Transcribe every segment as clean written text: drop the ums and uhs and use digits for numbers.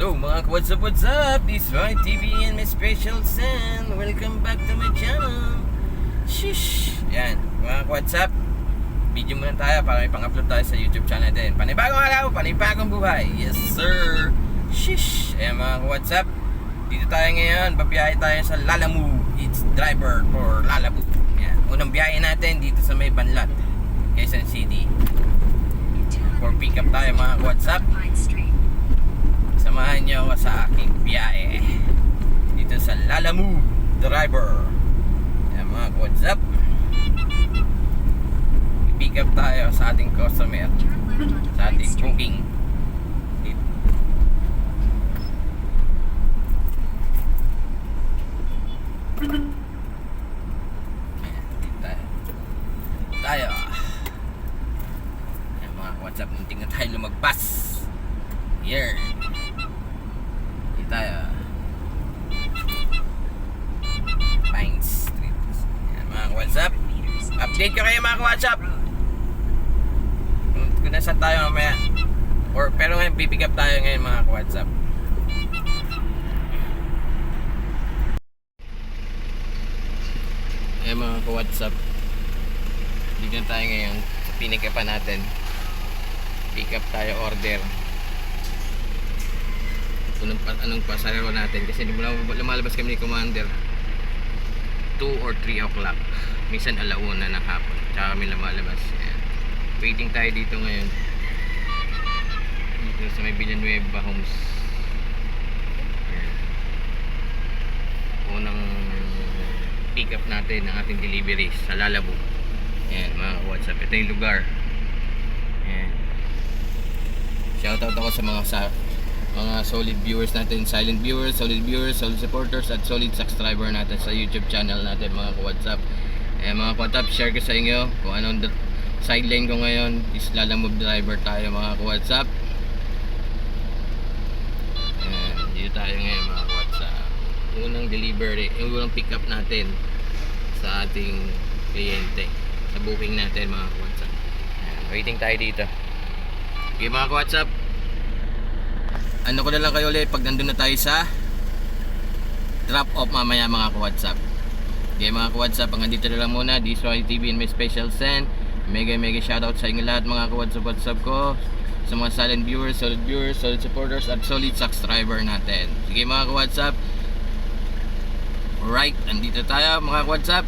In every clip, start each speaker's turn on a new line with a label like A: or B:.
A: Hello mga what's up? This is Roy TV and my special son. Welcome back to my channel. Shish! Yan, mga what's up? Video muna tayo para may pang-upload tayo sa YouTube channel natin. Panibagong araw, panibagong buhay. Yes sir! Shish! Ayan mga what's up? Dito tayo ngayon, babiyahe tayo sa Lalamove. It's driver for Lalamove. Yan, unang biyahe natin dito sa may Banlat, Quezon City. For pick up tayo mga what's up? Samahan niyo ako sa aking biyahe dito sa Lalamove driver. Yan mga what's up? I-pick up tayo sa ating customer, sa ating booking. Tayo. Yan mga what's up? Munting na tayo lumagpas. Here tayo, Pine Street. Yan mga WhatsApp. Update ko kayo mga WhatsApp kung nasan tayo mamaya, pero ngayon pipick up tayo ngayon mga WhatsApp. Yan mga WhatsApp, dito na tayo ngayon sa pick up natin. Pick up tayo, order anong pasahero natin kasi lumalabas kami ni Commander 2 or 3 o'clock, minsan alauna ng hapon, tsaka kami lumalabas. Ayan. Waiting tayo dito ngayon dito sa may Villanueva Homes. Ayan. Unang pick up natin ng ating delivery sa Lalamove. Ayan mga WhatsApp, ito yung lugar. Ayan. Shoutout ako sa mga solid viewers natin, silent viewers, solid supporters at solid subscriber natin sa YouTube channel natin mga WhatsApp. Mga WhatsApp, share ko sa inyo kung anong sideline ko ngayon is Lalamove driver tayo mga WhatsApp. Dito tayo ngayon mga WhatsApp. Unang delivery, unang pick up natin sa ating kliyente, sa booking natin mga WhatsApp. Waiting tayo dito. Okay mga WhatsApp, ano ko na lang kayo ulit pag nandun na tayo sa drop off mamaya mga WhatsApp. Okay mga WhatsApp, hanggang dito na lang muna. This is Roy TV and my special send. Mega shoutout sa inyo lahat mga WhatsApp ko, sa mga silent viewers, solid supporters at solid subscriber natin. Sige mga WhatsApp, alright, andito tayo mga WhatsApp.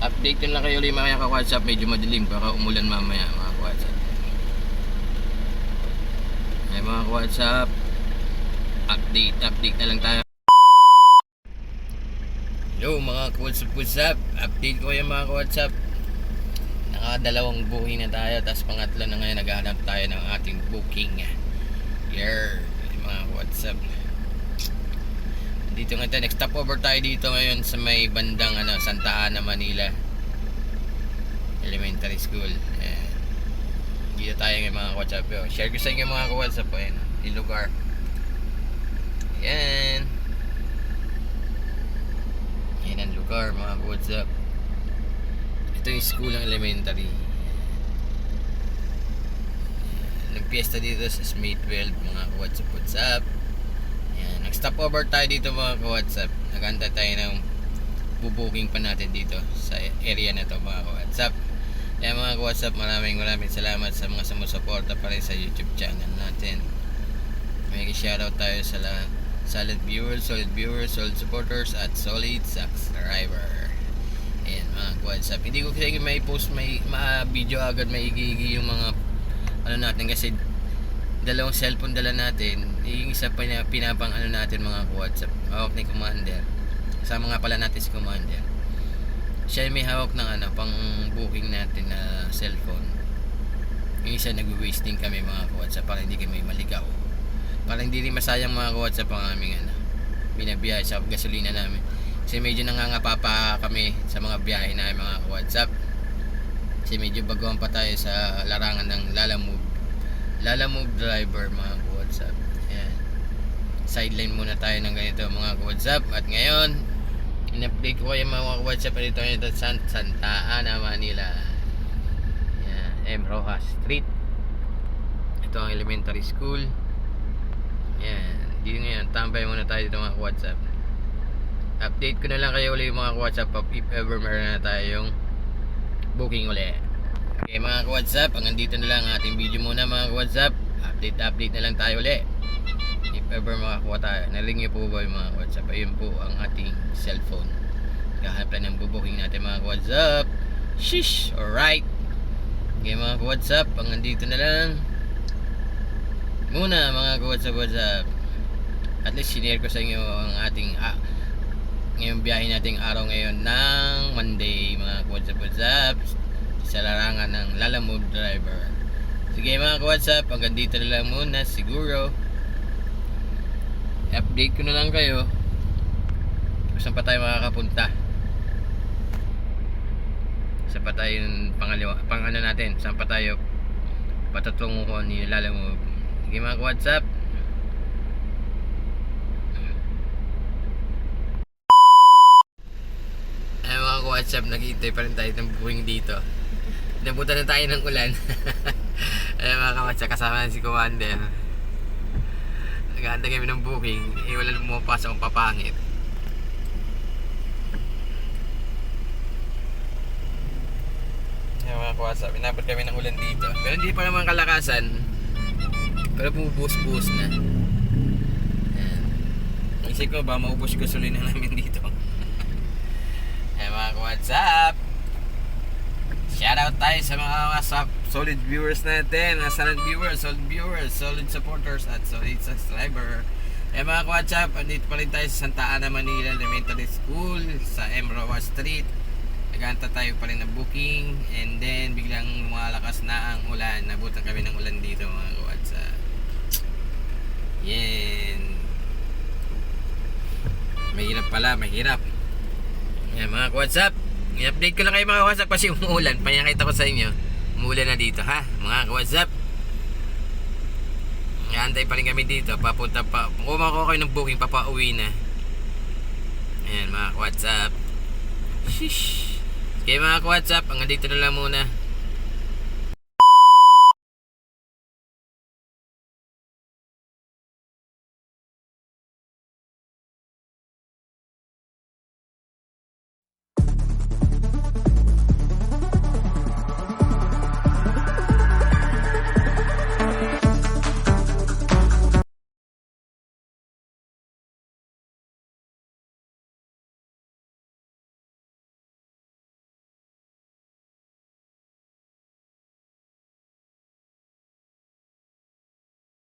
A: Update ko lang kayo ulit mga WhatsApp. Medyo madilim, baka umulan mamaya mga WhatsApp. Mga WhatsApp, update na lang tayo. Hello mga WhatsApp, update ko yung mga WhatsApp. Nakadalawang booking na tayo, tapos pangatlo na ngayon naghahanap tayo ng ating booking. Here, mga WhatsApp, dito nga tayo, next stop over tayo dito ngayon sa may bandang Santa Ana, Manila Elementary School. Dito tayo ng mga WhatsApp. Share ko sa inyo mga WhatsApp po. Ayan, yung lugar. Ayan. Ayan ang lugar mga WhatsApp. Ito yung school ng elementary. Nagpiesta dito sa Smithfield mga WhatsApp. Ayan. Nag-stop over tayo dito mga WhatsApp. Naganda tayo ng bubooking pa natin dito sa area na to mga WhatsApp. Kaya mga WhatsApp, maraming salamat sa mga sumusuporta pa rin sa YouTube channel natin. May shoutout tayo sa solid viewers, solid supporters at solid subscriber. Ayan mga WhatsApp, hindi ko kasi may post, may video agad, may igigi yung mga natin kasi dalawang cellphone dala natin. Yung isa pa na pinapang natin mga WhatsApp, hawak ni Commander. Kasama nga pala natin si Commander. Siya may hawak ng pang booking natin na cellphone. Yung isa nag-wasting kami mga WhatsApp para hindi kami maligaw, para hindi rin masayang mga WhatsApp ang aming binabiyahe sa gasolina namin. Kasi medyo nangangapa pa kami sa mga biyahe na mga WhatsApp, kasi medyo baguhan pa tayo sa larangan ng Lalamove driver mga WhatsApp. Ayan. Sideline muna tayo ng ganito mga WhatsApp. At ngayon in-update ko kayo mga WhatsApp dito sa Santa Ana, Manila. Yan, M. Rojas Street. Ito dito ang elementary school. Yan. Dito ngayon, tambay muna tayo dito mga WhatsApp. Update ko na lang kayo ulit mga WhatsApp if ever meron na tayong booking ulit. Okay mga WhatsApp, hanggang dito na lang ang ating video muna mga WhatsApp. Update na lang tayo ulit. If ever makakuha tayo, naling niyo po ba yung mga WhatsApp? Ayun po ang ating cellphone. Kahanap lang ng booking natin mga WhatsApp. Shish! Alright. Okay mga WhatsApp, hanggang dito na lang muna mga WhatsApp. At least sinare ko sa inyo ang ating ngayong biyahe nating araw ngayon ng Monday mga WhatsApp sa larangan ng Lalamove driver. Sige mga WhatsApp, hanggang dito na lang muna siguro. Update ko na lang kayo kung saan pa tayo makakapunta. Saan pa tayo yung pang-ano natin, saan pa tayo patatunguhan ni Lalamove. Sige mga WhatsApp. Ay mga WhatsApp, naghihintay pa rin tayo ng booking dito. Nabutan na tayo ng ulan. Ay mga WhatsApp, kasama na si Commander. Nag-aantay kami ng booking. Wala nang pumapasok ang papangit. Ay mga WhatsApp, inabot kami ng ulan dito. Pero hindi pa naman kalakasan. Pero bumubuhos-buhos na. Ayan. Isip ko ba maubos gasolina namin dito. Ay mga WhatsApp, shoutout tayo sa mga WhatsApp solid viewers natin, solid supporters at solid subscriber. Ay mga WhatsApp, andito pa rin tayo sa Santa Ana, Manila Elementary School sa M. Roa Street. Naganta tayo pa rin ng booking, and then biglang lumalakas na ang ulan. Nabutan kami ng ulan dito mga WhatsApp. Yan. Mahirap pala, mahirap. Yan mga WhatsApp, i-update ko lang kayo mga WhatsApp kasi umuulan. Panyakita ko sa inyo, umuulan na dito ha mga WhatsApp. Iantay pa rin kami dito, papunta pa. Kung makuha kayo ng booking, papauwi na. Ayan mga WhatsApp. Shish. Okay mga WhatsApp, hanggang dito na lang muna.